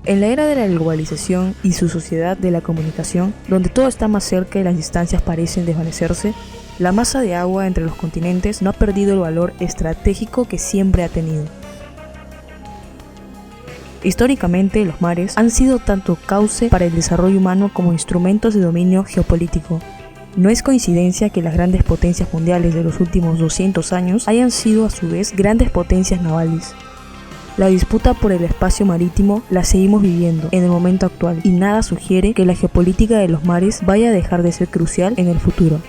En la era de la globalización y su sociedad de la comunicación, donde todo está más cerca y las distancias parecen desvanecerse, la masa de agua entre los continentes no ha perdido el valor estratégico que siempre ha tenido. Históricamente, los mares han sido tanto cauce para el desarrollo humano como instrumentos de dominio geopolítico. No es coincidencia que las grandes potencias mundiales de los últimos 200 años hayan sido a su vez grandes potencias navales. La disputa por el espacio marítimo la seguimos viviendo en el momento actual y nada sugiere que la geopolítica de los mares vaya a dejar de ser crucial en el futuro.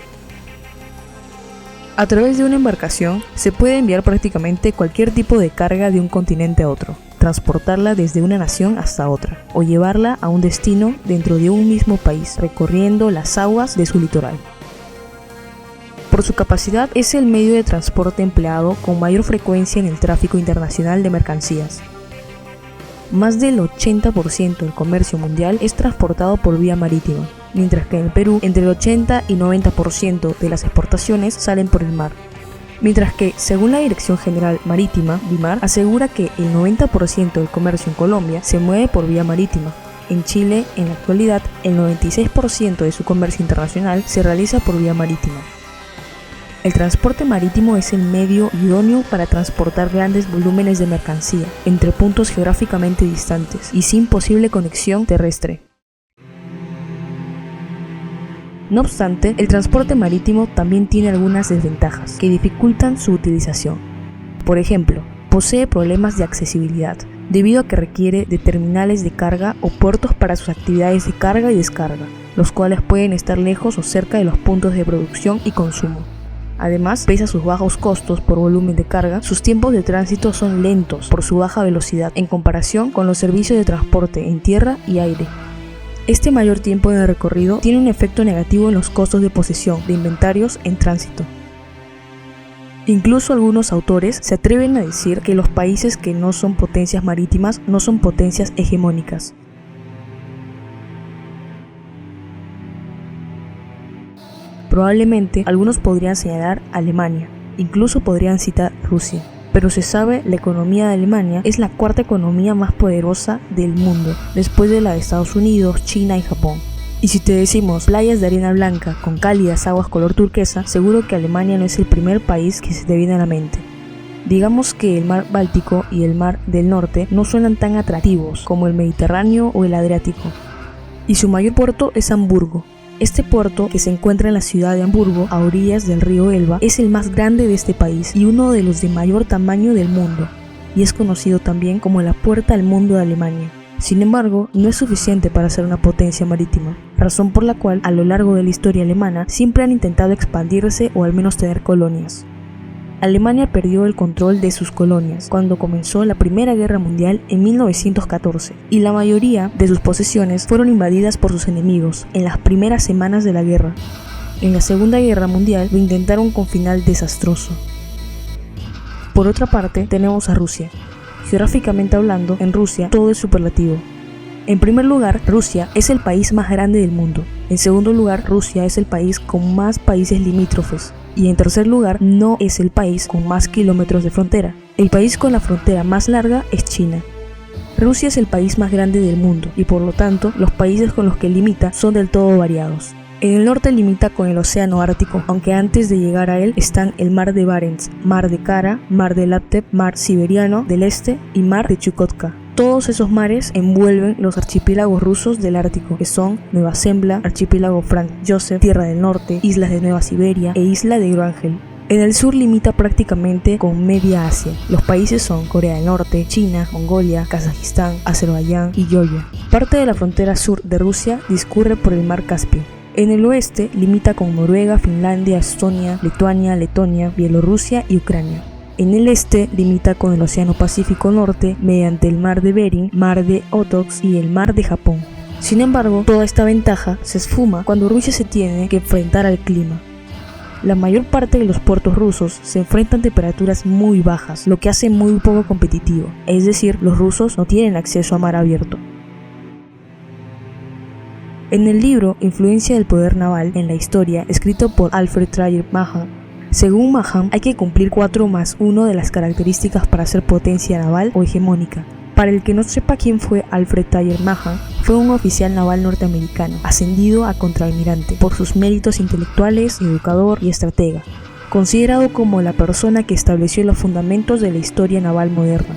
A través de una embarcación se puede enviar prácticamente cualquier tipo de carga de un continente a otro, transportarla desde una nación hasta otra, o llevarla a un destino dentro de un mismo país, recorriendo las aguas de su litoral. Por su capacidad, es el medio de transporte empleado con mayor frecuencia en el tráfico internacional de mercancías. Más del 80% del comercio mundial es transportado por vía marítima, mientras que en el Perú, entre el 80 y 90% de las exportaciones salen por el mar. Mientras que, según la Dirección General Marítima, DIMAR, asegura que el 90% del comercio en Colombia se mueve por vía marítima. En Chile, en la actualidad, el 96% de su comercio internacional se realiza por vía marítima. El transporte marítimo es el medio idóneo para transportar grandes volúmenes de mercancía entre puntos geográficamente distantes y sin posible conexión terrestre. No obstante, el transporte marítimo también tiene algunas desventajas que dificultan su utilización. Por ejemplo, posee problemas de accesibilidad, debido a que requiere de terminales de carga o puertos para sus actividades de carga y descarga, los cuales pueden estar lejos o cerca de los puntos de producción y consumo. Además, pese a sus bajos costos por volumen de carga, sus tiempos de tránsito son lentos por su baja velocidad en comparación con los servicios de transporte en tierra y aire. Este mayor tiempo de recorrido tiene un efecto negativo en los costos de posesión de inventarios en tránsito. Incluso algunos autores se atreven a decir que los países que no son potencias marítimas no son potencias hegemónicas. Probablemente algunos podrían señalar Alemania, incluso podrían citar Rusia, pero se sabe la economía de Alemania es la cuarta economía más poderosa del mundo, después de la de Estados Unidos, China y Japón. Y si te decimos playas de arena blanca con cálidas aguas color turquesa, seguro que Alemania no es el primer país que se te viene a la mente. Digamos que el mar Báltico y el mar del Norte no suenan tan atractivos como el Mediterráneo o el Adriático, y su mayor puerto es Hamburgo. Este puerto, que se encuentra en la ciudad de Hamburgo, a orillas del río Elba, es el más grande de este país y uno de los de mayor tamaño del mundo, y es conocido también como la puerta al mundo de Alemania. Sin embargo, no es suficiente para ser una potencia marítima, razón por la cual a lo largo de la historia alemana siempre han intentado expandirse o al menos tener colonias. Alemania perdió el control de sus colonias cuando comenzó la Primera Guerra Mundial en 1914 y la mayoría de sus posesiones fueron invadidas por sus enemigos en las primeras semanas de la guerra. En la Segunda Guerra Mundial lo intentaron con final desastroso. Por otra parte, tenemos a Rusia. Geográficamente hablando, en Rusia todo es superlativo. En primer lugar, Rusia es el país más grande del mundo. En segundo lugar, Rusia es el país con más países limítrofes. Y en tercer lugar, no es el país con más kilómetros de frontera. El país con la frontera más larga es China. Rusia es el país más grande del mundo y por lo tanto los países con los que limita son del todo variados. En el norte limita con el océano Ártico, aunque antes de llegar a él están el mar de Barents, mar de Kara, mar de Laptev, mar siberiano del este y mar de Chukotka. Todos esos mares envuelven los archipiélagos rusos del Ártico, que son Nueva Zembla, archipiélago Franz Joseph, Tierra del Norte, islas de Nueva Siberia e isla de Groángel. En el sur limita prácticamente con Media Asia. Los países son Corea del Norte, China, Mongolia, Kazajistán, Azerbaiyán y Georgia. Parte de la frontera sur de Rusia discurre por el mar Caspio. En el oeste limita con Noruega, Finlandia, Estonia, Lituania, Letonia, Bielorrusia y Ucrania. En el este limita con el Océano Pacífico Norte mediante el mar de Bering, mar de Okhotsk y el mar de Japón. Sin embargo, toda esta ventaja se esfuma cuando Rusia se tiene que enfrentar al clima. La mayor parte de los puertos rusos se enfrentan a temperaturas muy bajas, lo que hace muy poco competitivo, es decir, los rusos no tienen acceso a mar abierto. En el libro Influencia del poder naval en la historia, escrito por Alfred Thayer Mahan, según Mahan, hay que cumplir 4+1 de las características para ser potencia naval o hegemónica. Para el que no sepa quién fue Alfred Thayer Mahan, fue un oficial naval norteamericano, ascendido a contraalmirante por sus méritos intelectuales, educador y estratega, considerado como la persona que estableció los fundamentos de la historia naval moderna.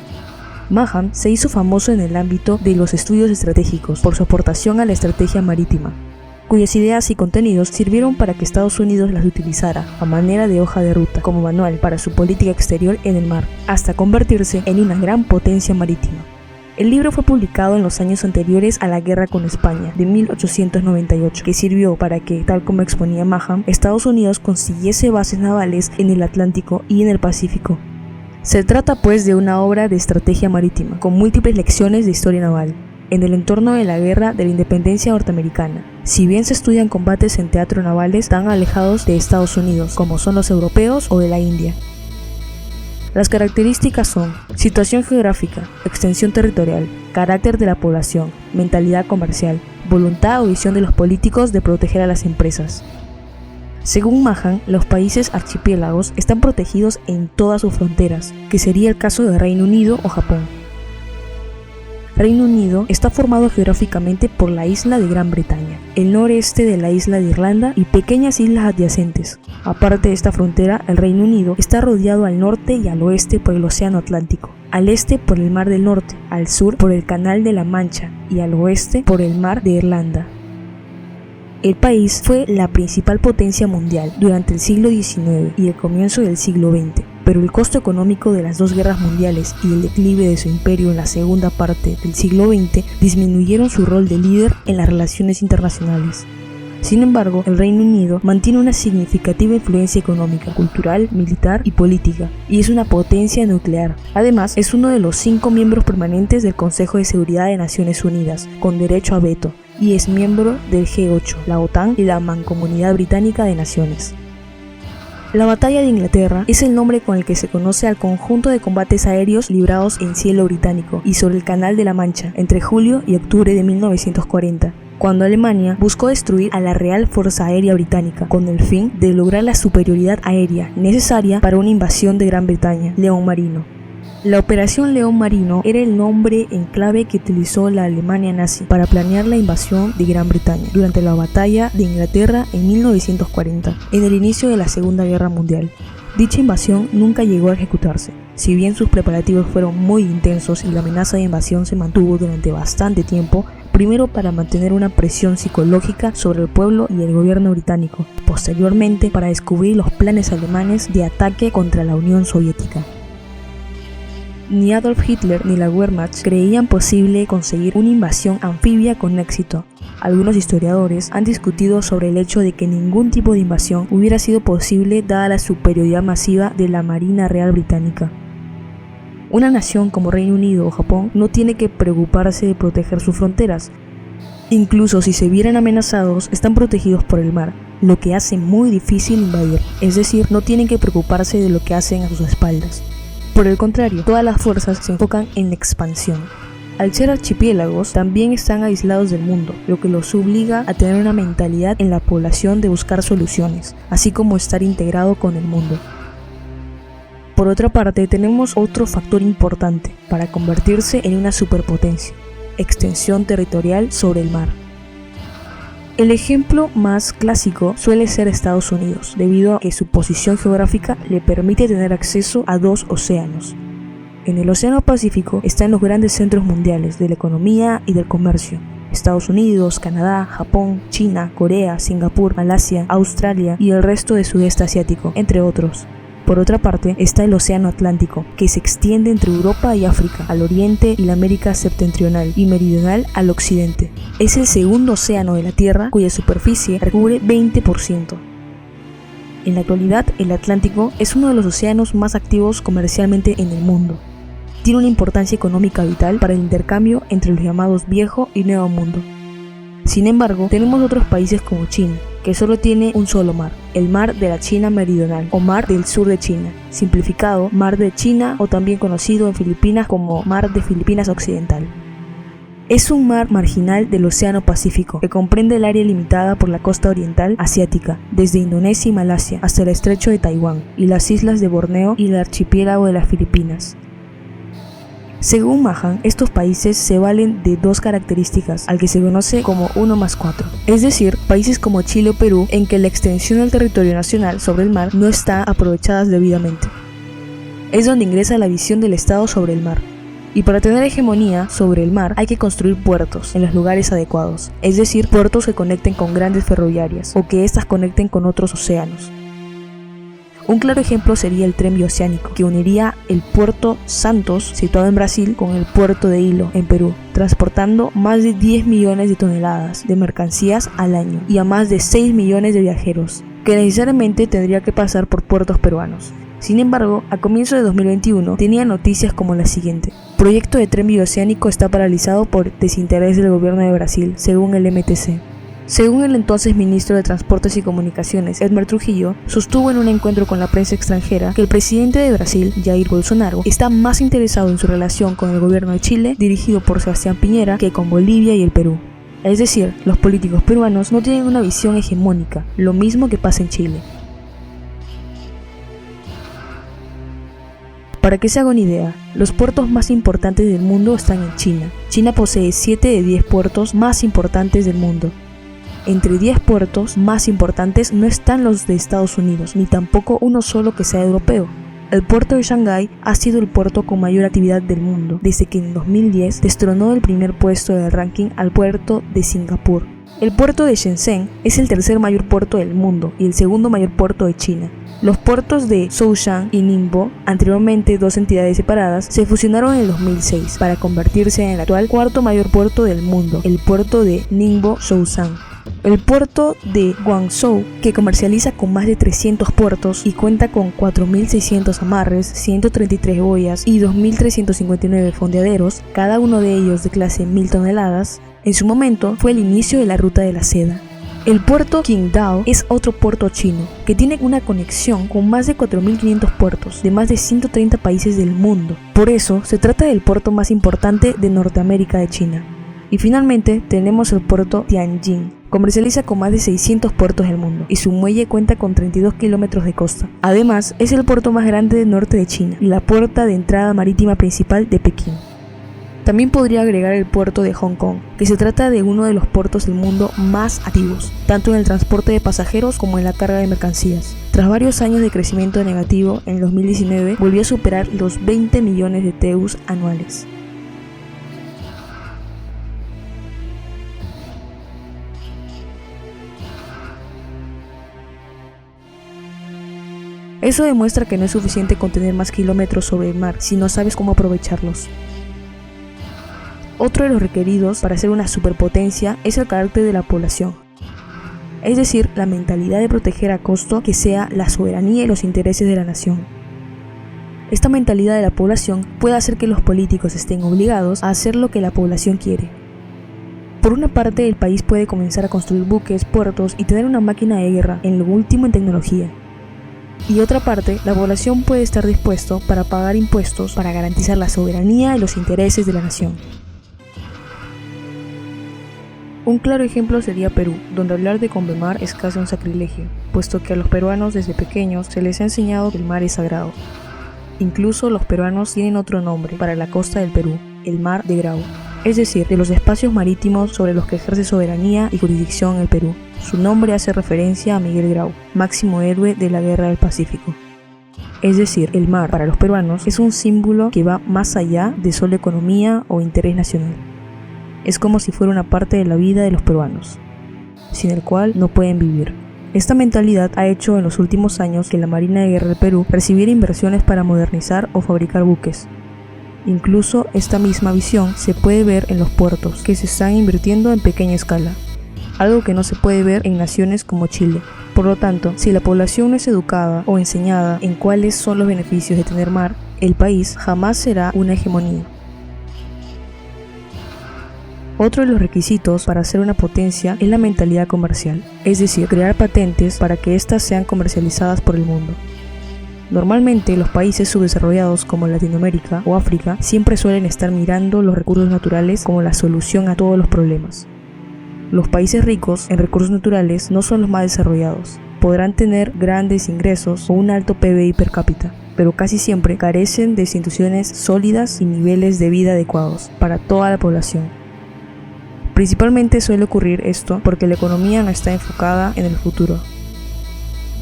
Mahan se hizo famoso en el ámbito de los estudios estratégicos por su aportación a la estrategia marítima, cuyas ideas y contenidos sirvieron para que Estados Unidos las utilizara a manera de hoja de ruta como manual para su política exterior en el mar, hasta convertirse en una gran potencia marítima. El libro fue publicado en los años anteriores a la guerra con España, de 1898, que sirvió para que, tal como exponía Mahan, Estados Unidos consiguiese bases navales en el Atlántico y en el Pacífico. Se trata pues de una obra de estrategia marítima, con múltiples lecciones de historia naval, en el entorno de la guerra de la independencia norteamericana. Si bien se estudian combates en teatro navales tan alejados de Estados Unidos, como son los europeos o de la India. Las características son situación geográfica, extensión territorial, carácter de la población, mentalidad comercial, voluntad o visión de los políticos de proteger a las empresas. Según Mahan, los países archipiélagos están protegidos en todas sus fronteras, que sería el caso de Reino Unido o Japón. Reino Unido está formado geográficamente por la isla de Gran Bretaña, el noreste de la isla de Irlanda y pequeñas islas adyacentes. Aparte de esta frontera, el Reino Unido está rodeado al norte y al oeste por el Océano Atlántico, al este por el Mar del Norte, al sur por el Canal de la Mancha y al oeste por el Mar de Irlanda. El país fue la principal potencia mundial durante el siglo XIX y el comienzo del siglo XX, pero el costo económico de las dos guerras mundiales y el declive de su imperio en la segunda parte del siglo XX disminuyeron su rol de líder en las relaciones internacionales. Sin embargo, el Reino Unido mantiene una significativa influencia económica, cultural, militar y política, y es una potencia nuclear. Además, es uno de los 5 miembros permanentes del Consejo de Seguridad de Naciones Unidas, con derecho a veto, y es miembro del G8, la OTAN y la Mancomunidad Británica de Naciones. La Batalla de Inglaterra es el nombre con el que se conoce al conjunto de combates aéreos librados en cielo británico y sobre el Canal de la Mancha entre julio y octubre de 1940, cuando Alemania buscó destruir a la Real Fuerza Aérea Británica con el fin de lograr la superioridad aérea necesaria para una invasión de Gran Bretaña, León Marino. La Operación León Marino era el nombre en clave que utilizó la Alemania nazi para planear la invasión de Gran Bretaña durante la Batalla de Inglaterra en 1940, en el inicio de la Segunda Guerra Mundial. Dicha invasión nunca llegó a ejecutarse. Si bien sus preparativos fueron muy intensos y la amenaza de invasión se mantuvo durante bastante tiempo, primero para mantener una presión psicológica sobre el pueblo y el gobierno británico, posteriormente para descubrir los planes alemanes de ataque contra la Unión Soviética. Ni Adolf Hitler ni la Wehrmacht creían posible conseguir una invasión anfibia con éxito. Algunos historiadores han discutido sobre el hecho de que ningún tipo de invasión hubiera sido posible dada la superioridad masiva de la Marina Real Británica. Una nación como Reino Unido o Japón no tiene que preocuparse de proteger sus fronteras. Incluso si se vieran amenazados, están protegidos por el mar, lo que hace muy difícil invadir, es decir, no tienen que preocuparse de lo que hacen a sus espaldas. Por el contrario, todas las fuerzas se enfocan en la expansión. Al ser archipiélagos, también están aislados del mundo, lo que los obliga a tener una mentalidad en la población de buscar soluciones, así como estar integrado con el mundo. Por otra parte, tenemos otro factor importante para convertirse en una superpotencia: extensión territorial sobre el mar. El ejemplo más clásico suele ser Estados Unidos, debido a que su posición geográfica le permite tener acceso a 2 océanos. En el Océano Pacífico están los grandes centros mundiales de la economía y del comercio: Estados Unidos, Canadá, Japón, China, Corea, Singapur, Malasia, Australia y el resto de Sudeste Asiático, entre otros. Por otra parte, está el Océano Atlántico, que se extiende entre Europa y África, al oriente y la América septentrional y meridional al occidente. Es el segundo océano de la Tierra, cuya superficie recubre 20%. En la actualidad, el Atlántico es uno de los océanos más activos comercialmente en el mundo. Tiene una importancia económica vital para el intercambio entre los llamados Viejo y Nuevo Mundo. Sin embargo, tenemos otros países como China, que solo tiene un solo mar, el Mar de la China Meridional o Mar del Sur de China, simplificado Mar de China o también conocido en Filipinas como Mar de Filipinas Occidental. Es un mar marginal del Océano Pacífico, que comprende el área limitada por la costa oriental asiática, desde Indonesia y Malasia hasta el estrecho de Taiwán, y las islas de Borneo y el archipiélago de las Filipinas. Según Mahan, estos países se valen de dos características, al que se conoce como 1+4, es decir, países como Chile o Perú, en que la extensión del territorio nacional sobre el mar no está aprovechada debidamente. Es donde ingresa la visión del Estado sobre el mar. Y para tener hegemonía sobre el mar hay que construir puertos en los lugares adecuados, es decir, puertos que conecten con grandes ferroviarias o que éstas conecten con otros océanos. Un claro ejemplo sería el tren bioceánico, que uniría el puerto Santos, situado en Brasil, con el puerto de Ilo, en Perú, transportando más de 10 millones de toneladas de mercancías al año y a más de 6 millones de viajeros, que necesariamente tendría que pasar por puertos peruanos. Sin embargo, a comienzos de 2021 tenía noticias como la siguiente: proyecto de tren bioceánico está paralizado por desinterés del gobierno de Brasil, según el MTC. Según el entonces ministro de Transportes y Comunicaciones, Edmer Trujillo, sostuvo en un encuentro con la prensa extranjera que el presidente de Brasil, Jair Bolsonaro, está más interesado en su relación con el gobierno de Chile, dirigido por Sebastián Piñera, que con Bolivia y el Perú. Es decir, los políticos peruanos no tienen una visión hegemónica, lo mismo que pasa en Chile. Para que se haga una idea, los puertos más importantes del mundo están en China. China posee 7 de 10 puertos más importantes del mundo. Entre 10 puertos más importantes no están los de Estados Unidos, ni tampoco uno solo que sea europeo. El puerto de Shanghái ha sido el puerto con mayor actividad del mundo, desde que en 2010 destronó del primer puesto del ranking al puerto de Singapur. El puerto de Shenzhen es el tercer mayor puerto del mundo y el segundo mayor puerto de China. Los puertos de Zhoushan y Ningbo, anteriormente dos entidades separadas, se fusionaron en el 2006 para convertirse en el actual cuarto mayor puerto del mundo, el puerto de Ningbo-Zhoushan. El puerto de Guangzhou, que comercializa con más de 300 puertos y cuenta con 4.600 amarres, 133 boyas y 2.359 fondeaderos, cada uno de ellos de clase 1.000 toneladas, en su momento fue el inicio de la ruta de la seda. El puerto Qingdao es otro puerto chino, que tiene una conexión con más de 4.500 puertos de más de 130 países del mundo. Por eso, se trata del puerto más importante de Norteamérica de China. Y finalmente, tenemos el puerto Tianjin. Comercializa con más de 600 puertos del mundo y su muelle cuenta con 32 kilómetros de costa. Además, es el puerto más grande del norte de China y la puerta de entrada marítima principal de Pekín. También podría agregar el puerto de Hong Kong, que se trata de uno de los puertos del mundo más activos, tanto en el transporte de pasajeros como en la carga de mercancías. Tras varios años de crecimiento negativo, en 2019 volvió a superar los 20 millones de TEUs anuales. Eso demuestra que no es suficiente con tener más kilómetros sobre el mar si no sabes cómo aprovecharlos. Otro de los requeridos para ser una superpotencia es el carácter de la población, es decir, la mentalidad de proteger a costo que sea la soberanía y los intereses de la nación. Esta mentalidad de la población puede hacer que los políticos estén obligados a hacer lo que la población quiere. Por una parte, el país puede comenzar a construir buques, puertos y tener una máquina de guerra en lo último en tecnología. Y otra parte, la población puede estar dispuesto para pagar impuestos para garantizar la soberanía y los intereses de la nación. Un claro ejemplo sería Perú, donde hablar de Convemar es casi un sacrilegio, puesto que a los peruanos desde pequeños se les ha enseñado que el mar es sagrado. Incluso los peruanos tienen otro nombre para la costa del Perú, el Mar de Grau, es decir, de los espacios marítimos sobre los que ejerce soberanía y jurisdicción el Perú. Su nombre hace referencia a Miguel Grau, máximo héroe de la Guerra del Pacífico. Es decir, el mar para los peruanos es un símbolo que va más allá de solo economía o interés nacional. Es como si fuera una parte de la vida de los peruanos, sin el cual no pueden vivir. Esta mentalidad ha hecho en los últimos años que la Marina de Guerra del Perú recibiera inversiones para modernizar o fabricar buques. Incluso esta misma visión se puede ver en los puertos, que se están invirtiendo en pequeña escala, algo que no se puede ver en naciones como Chile. Por lo tanto, si la población no es educada o enseñada en cuáles son los beneficios de tener mar, el país jamás será una hegemonía. Otro de los requisitos para ser una potencia es la mentalidad comercial, es decir, crear patentes para que éstas sean comercializadas por el mundo. Normalmente los países subdesarrollados como Latinoamérica o África siempre suelen estar mirando los recursos naturales como la solución a todos los problemas. Los países ricos en recursos naturales no son los más desarrollados. Podrán tener grandes ingresos o un alto PBI per cápita, pero casi siempre carecen de instituciones sólidas y niveles de vida adecuados para toda la población. Principalmente suele ocurrir esto porque la economía no está enfocada en el futuro.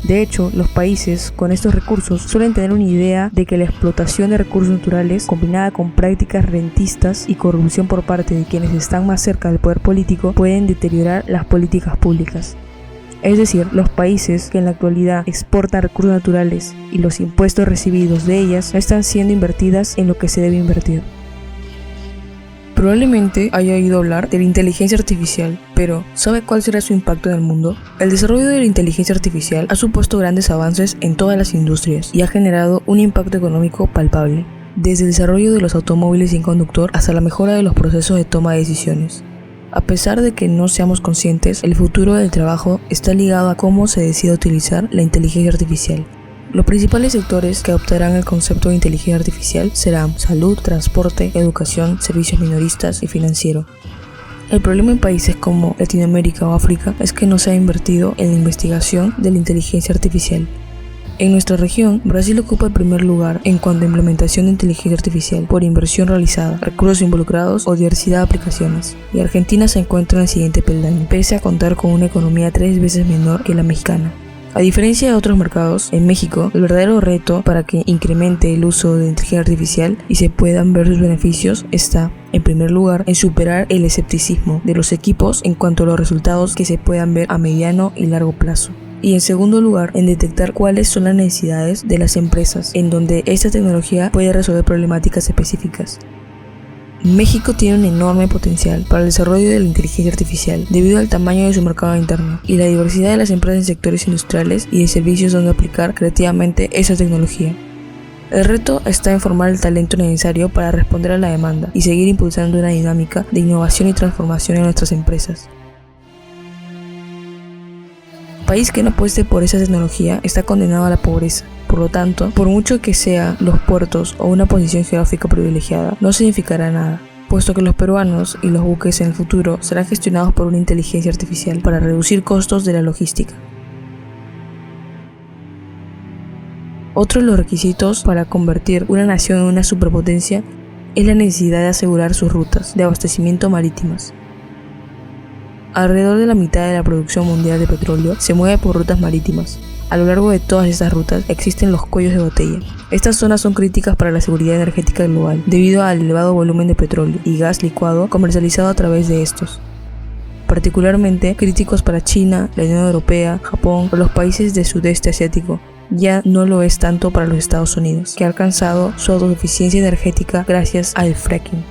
De hecho, los países con estos recursos suelen tener una idea de que la explotación de recursos naturales, combinada con prácticas rentistas y corrupción por parte de quienes están más cerca del poder político, pueden deteriorar las políticas públicas. Es decir, los países que en la actualidad exportan recursos naturales y los impuestos recibidos de ellas no están siendo invertidas en lo que se debe invertir. Probablemente haya oído hablar de la inteligencia artificial, pero ¿sabe cuál será su impacto en el mundo? El desarrollo de la inteligencia artificial ha supuesto grandes avances en todas las industrias y ha generado un impacto económico palpable, desde el desarrollo de los automóviles sin conductor hasta la mejora de los procesos de toma de decisiones. A pesar de que no seamos conscientes, el futuro del trabajo está ligado a cómo se decide utilizar la inteligencia artificial. Los principales sectores que adoptarán el concepto de inteligencia artificial serán salud, transporte, educación, servicios minoristas y financiero. El problema en países como Latinoamérica o África es que no se ha invertido en la investigación de la inteligencia artificial. En nuestra región, Brasil ocupa el primer lugar en cuanto a implementación de inteligencia artificial por inversión realizada, recursos involucrados o diversidad de aplicaciones, y Argentina se encuentra en el siguiente peldaño, pese a contar con una economía 3 veces menor que la mexicana. A diferencia de otros mercados, en México, el verdadero reto para que incremente el uso de inteligencia artificial y se puedan ver sus beneficios está, en primer lugar, en superar el escepticismo de los equipos en cuanto a los resultados que se puedan ver a mediano y largo plazo. Y en segundo lugar, en detectar cuáles son las necesidades de las empresas en donde esta tecnología puede resolver problemáticas específicas. México tiene un enorme potencial para el desarrollo de la inteligencia artificial debido al tamaño de su mercado interno y la diversidad de las empresas en sectores industriales y de servicios donde aplicar creativamente esa tecnología. El reto está en formar el talento necesario para responder a la demanda y seguir impulsando una dinámica de innovación y transformación en nuestras empresas. País que no apueste por esa tecnología está condenado a la pobreza. Por lo tanto, por mucho que sean los puertos o una posición geográfica privilegiada, no significará nada, puesto que los peruanos y los buques en el futuro serán gestionados por una inteligencia artificial para reducir costos de la logística. Otro de los requisitos para convertir una nación en una superpotencia es la necesidad de asegurar sus rutas de abastecimiento marítimas. Alrededor de la mitad de la producción mundial de petróleo se mueve por rutas marítimas. A lo largo de todas estas rutas existen los cuellos de botella. Estas zonas son críticas para la seguridad energética global debido al elevado volumen de petróleo y gas licuado comercializado a través de estos. Particularmente críticos para China, la Unión Europea, Japón o los países del sudeste asiático. Ya no lo es tanto para los Estados Unidos, que ha alcanzado su autosuficiencia energética gracias al fracking.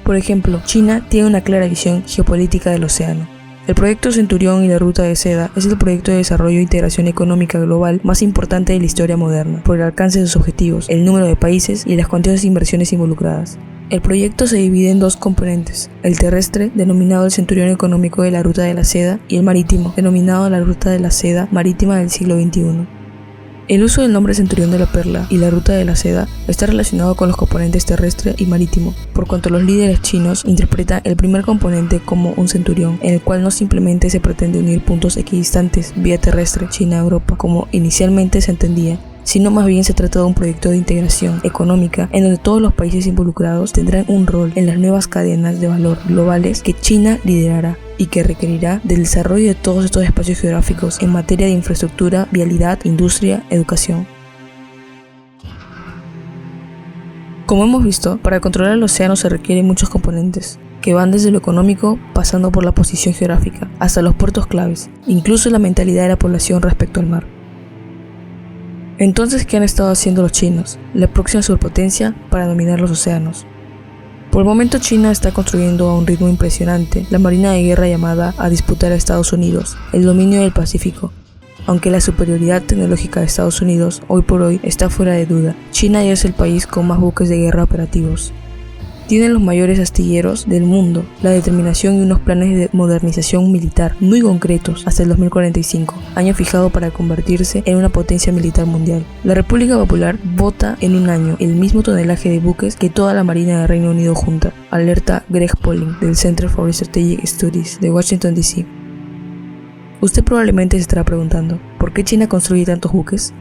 Por ejemplo, China tiene una clara visión geopolítica del océano. El proyecto Centurión y la Ruta de Seda es el proyecto de desarrollo e integración económica global más importante de la historia moderna, por el alcance de sus objetivos, el número de países y las cuantiosas inversiones involucradas. El proyecto se divide en dos componentes, el terrestre, denominado el Centurión Económico de la Ruta de la Seda, y el marítimo, denominado la Ruta de la Seda Marítima del siglo XXI. El uso del nombre Centurión de la Perla y la Ruta de la Seda está relacionado con los componentes terrestre y marítimo, por cuanto los líderes chinos interpretan el primer componente como un centurión, en el cual no simplemente se pretende unir puntos equidistantes vía terrestre China-Europa, como inicialmente se entendía, sino más bien se trata de un proyecto de integración económica en donde todos los países involucrados tendrán un rol en las nuevas cadenas de valor globales que China liderará y que requerirá del desarrollo de todos estos espacios geográficos en materia de infraestructura, vialidad, industria, educación. Como hemos visto, para controlar el océano se requieren muchos componentes, que van desde lo económico, pasando por la posición geográfica, hasta los puertos claves, incluso la mentalidad de la población respecto al mar. Entonces, ¿qué han estado haciendo los chinos, la próxima superpotencia, para dominar los océanos? Por el momento China está construyendo a un ritmo impresionante la marina de guerra llamada a disputar a Estados Unidos el dominio del Pacífico. Aunque la superioridad tecnológica de Estados Unidos hoy por hoy está fuera de duda, China ya es el país con más buques de guerra operativos. Tienen los mayores astilleros del mundo, la determinación y unos planes de modernización militar muy concretos hasta el 2045, año fijado para convertirse en una potencia militar mundial. La República Popular bota en un año el mismo tonelaje de buques que toda la Marina del Reino Unido junta, alerta Greg Polling del Center for Strategic Studies de Washington, D.C. Usted probablemente se estará preguntando, ¿por qué China construye tantos buques?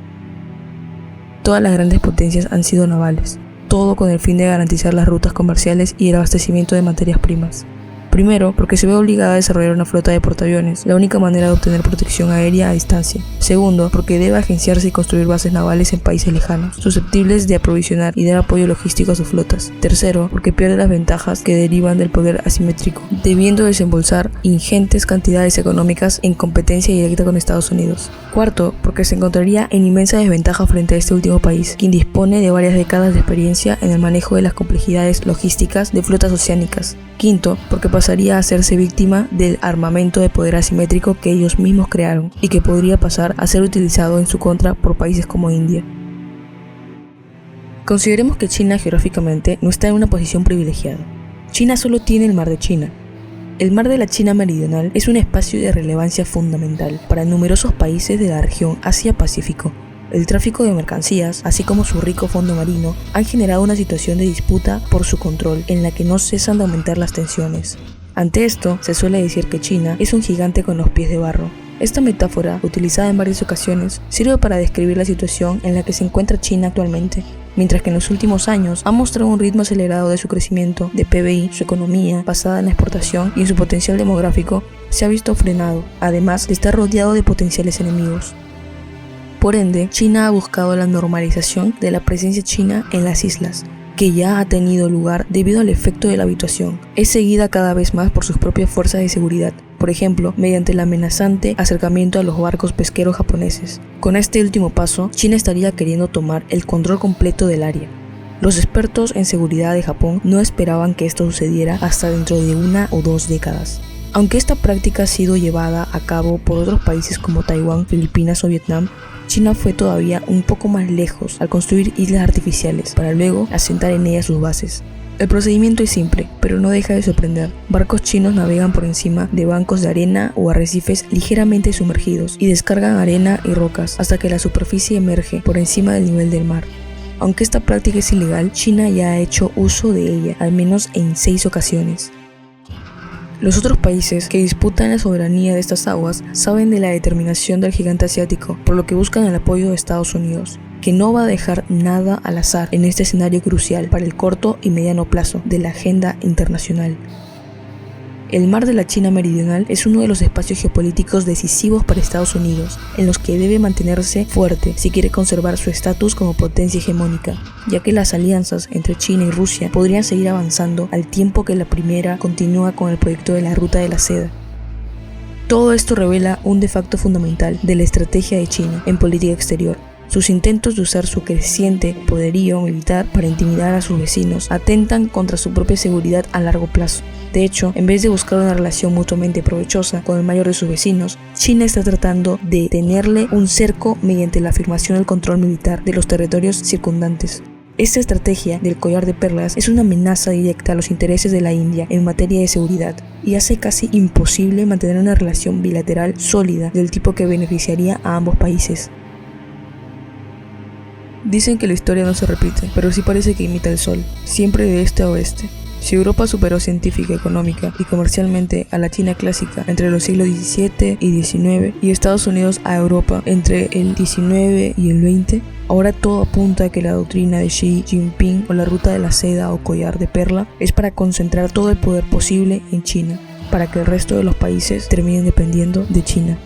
Todas las grandes potencias han sido navales, todo con el fin de garantizar las rutas comerciales y el abastecimiento de materias primas. Primero, porque se ve obligada a desarrollar una flota de portaaviones, la única manera de obtener protección aérea a distancia. Segundo, porque debe agenciarse y construir bases navales en países lejanos, susceptibles de aprovisionar y dar apoyo logístico a sus flotas. Tercero, porque pierde las ventajas que derivan del poder asimétrico, debiendo desembolsar ingentes cantidades económicas en competencia directa con Estados Unidos. Cuarto, porque se encontraría en inmensa desventaja frente a este último país, quien dispone de varias décadas de experiencia en el manejo de las complejidades logísticas de flotas oceánicas. Quinto, porque pasaría a hacerse víctima del armamento de poder asimétrico que ellos mismos crearon y que podría pasar a ser utilizado en su contra por países como India. Consideremos que China geográficamente no está en una posición privilegiada. China solo tiene el mar de China. El mar de la China Meridional es un espacio de relevancia fundamental para numerosos países de la región Asia-Pacífico. El tráfico de mercancías, así como su rico fondo marino, han generado una situación de disputa por su control en la que no cesan de aumentar las tensiones. Ante esto, se suele decir que China es un gigante con los pies de barro. Esta metáfora, utilizada en varias ocasiones, sirve para describir la situación en la que se encuentra China actualmente. Mientras que en los últimos años ha mostrado un ritmo acelerado de su crecimiento de PBI, su economía, basada en la exportación y en su potencial demográfico, se ha visto frenado, además de estar rodeado de potenciales enemigos. Por ende, China ha buscado la normalización de la presencia china en las islas, que ya ha tenido lugar debido al efecto de la habituación. Es seguida cada vez más por sus propias fuerzas de seguridad, por ejemplo, mediante el amenazante acercamiento a los barcos pesqueros japoneses. Con este último paso, China estaría queriendo tomar el control completo del área. Los expertos en seguridad de Japón no esperaban que esto sucediera hasta dentro de 1 o 2 décadas. Aunque esta práctica ha sido llevada a cabo por otros países como Taiwán, Filipinas o Vietnam, China fue todavía un poco más lejos al construir islas artificiales para luego asentar en ellas sus bases. El procedimiento es simple, pero no deja de sorprender. Barcos chinos navegan por encima de bancos de arena o arrecifes ligeramente sumergidos y descargan arena y rocas hasta que la superficie emerge por encima del nivel del mar. Aunque esta práctica es ilegal, China ya ha hecho uso de ella, al menos en 6 ocasiones. Los otros países que disputan la soberanía de estas aguas saben de la determinación del gigante asiático, por lo que buscan el apoyo de Estados Unidos, que no va a dejar nada al azar en este escenario crucial para el corto y mediano plazo de la agenda internacional. El mar de la China Meridional es uno de los espacios geopolíticos decisivos para Estados Unidos, en los que debe mantenerse fuerte si quiere conservar su estatus como potencia hegemónica, ya que las alianzas entre China y Rusia podrían seguir avanzando al tiempo que la primera continúa con el proyecto de la Ruta de la Seda. Todo esto revela un de facto fundamental de la estrategia de China en política exterior. Sus intentos de usar su creciente poderío militar para intimidar a sus vecinos atentan contra su propia seguridad a largo plazo. De hecho, en vez de buscar una relación mutuamente provechosa con el mayor de sus vecinos, China está tratando de tenerle un cerco mediante la afirmación del control militar de los territorios circundantes. Esta estrategia del collar de perlas es una amenaza directa a los intereses de la India en materia de seguridad y hace casi imposible mantener una relación bilateral sólida del tipo que beneficiaría a ambos países. Dicen que la historia no se repite, pero sí parece que imita el sol, siempre de este a oeste. Si Europa superó científica, económica y comercialmente a la China clásica entre los siglos XVII y XIX y Estados Unidos a Europa entre el XIX y el XX, ahora todo apunta a que la doctrina de Xi Jinping o la ruta de la seda o collar de perla es para concentrar todo el poder posible en China, para que el resto de los países terminen dependiendo de China.